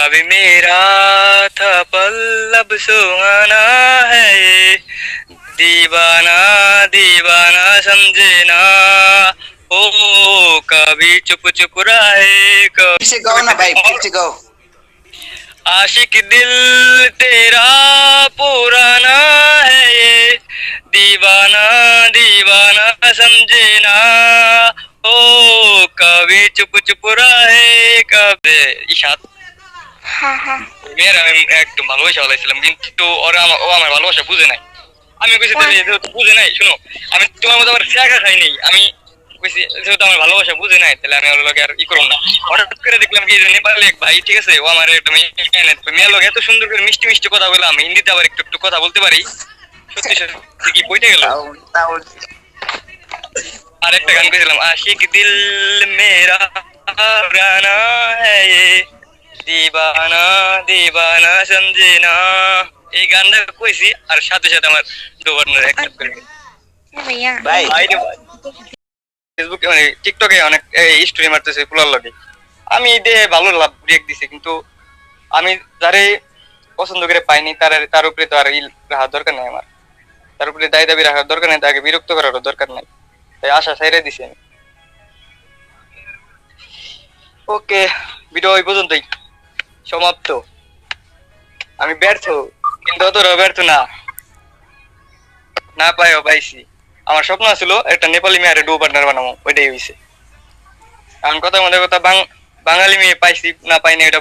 कभी मेरा था पल्लब सुहाना है ये दीवाना दीवाना समझे ना ओ कभी चुप चुप रहे फिर से गाओ ना भाई, फिर से गाओ। आशिक दिल तेरा पुराना है ये दीवाना दीवाना समझे ना ओ कभी चुप चुप रहे कभी ইশাদ হ্যাঁ হ্যাঁ মেয়ের আমি একদম ভালোবাসা বলাইছিলাম কিন্তু ও আমার ভালোবাসা বুঝে নাই আমি কইছি তাহলে যেহেতু বুঝে নাই শুনো আমি তোমার মতো আবার শেখা খাই নাই আমি কইছি যেহেতু আমার ভালোবাসা বুঝে নাই তাহলে আমি ওর লগে আর ই করব না হঠাৎ করে দেখলাম কি যে নেপালি এক ভাই ঠিক আছে ও আমার একটা মেয়ের লগে এত সুন্দর করে মিষ্টি মিষ্টি কথা বললাম হিন্দিতে আবার একটু একটু কথা বলতে পারি সত্যি সত্যি কি বইতে গেল আর একটা গান কইছিলাম আশিক দিল মেরা পুরানা হ্যায় ये दीवाना दीवाना समझे ना এই গানটা কইছি আর সাথে সাথে আমার দু পার্টনার অ্যাকসেপ্ট করে ভাইয়া ভাই ফেসবুকে মানে টিকটকে অনেক স্টোরি মারতেছে পোলার লগে আমি দে ভালো লাভ রিয়েক্ট দিছি কিন্তু আমি যারে পছন্দ করে পাইনি তার উপরে তো আর রাখার দরকার নাই আমার তার উপরে দায় দাবি রাখার দরকার নাই তাকে বিরক্ত করার দরকার নাই তাই আশা ছাইরে দিছি আমি ওকে ভিডিও এই পর্যন্তই সমাপ্ত আমি ব্যর্থ কিন্তু অতটাও ব্যর্থ না না পাইও পাইছি আমার স্বপ্ন ছিল একটা নেপালি মেয়ের ডু পার্টনার বানাবো ওইটাই হয়েছে কারণ কথা মধ্যে কথা বাঙালি মেয়ে পাইছি না পাইনি এটা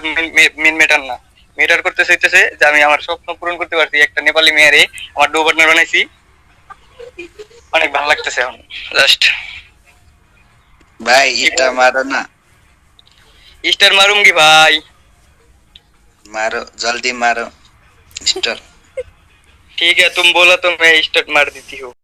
মেন ম্যাটার না ম্যাটার করতে চাইতেছে যে আমি আমার স্বপ্ন পূরণ করতে পারছি একটা নেপালি মেয়েরে আমার ডু পার্টনার বানাইছি অনেক ভালো লাগতেছে এখন জাস্ট भाई इटा मारो ना, स्टार मारूंगी भाई मारो जल्दी मारो स्टार। ठीक है तुम बोला तो मैं स्टार्ट मार देती हूँ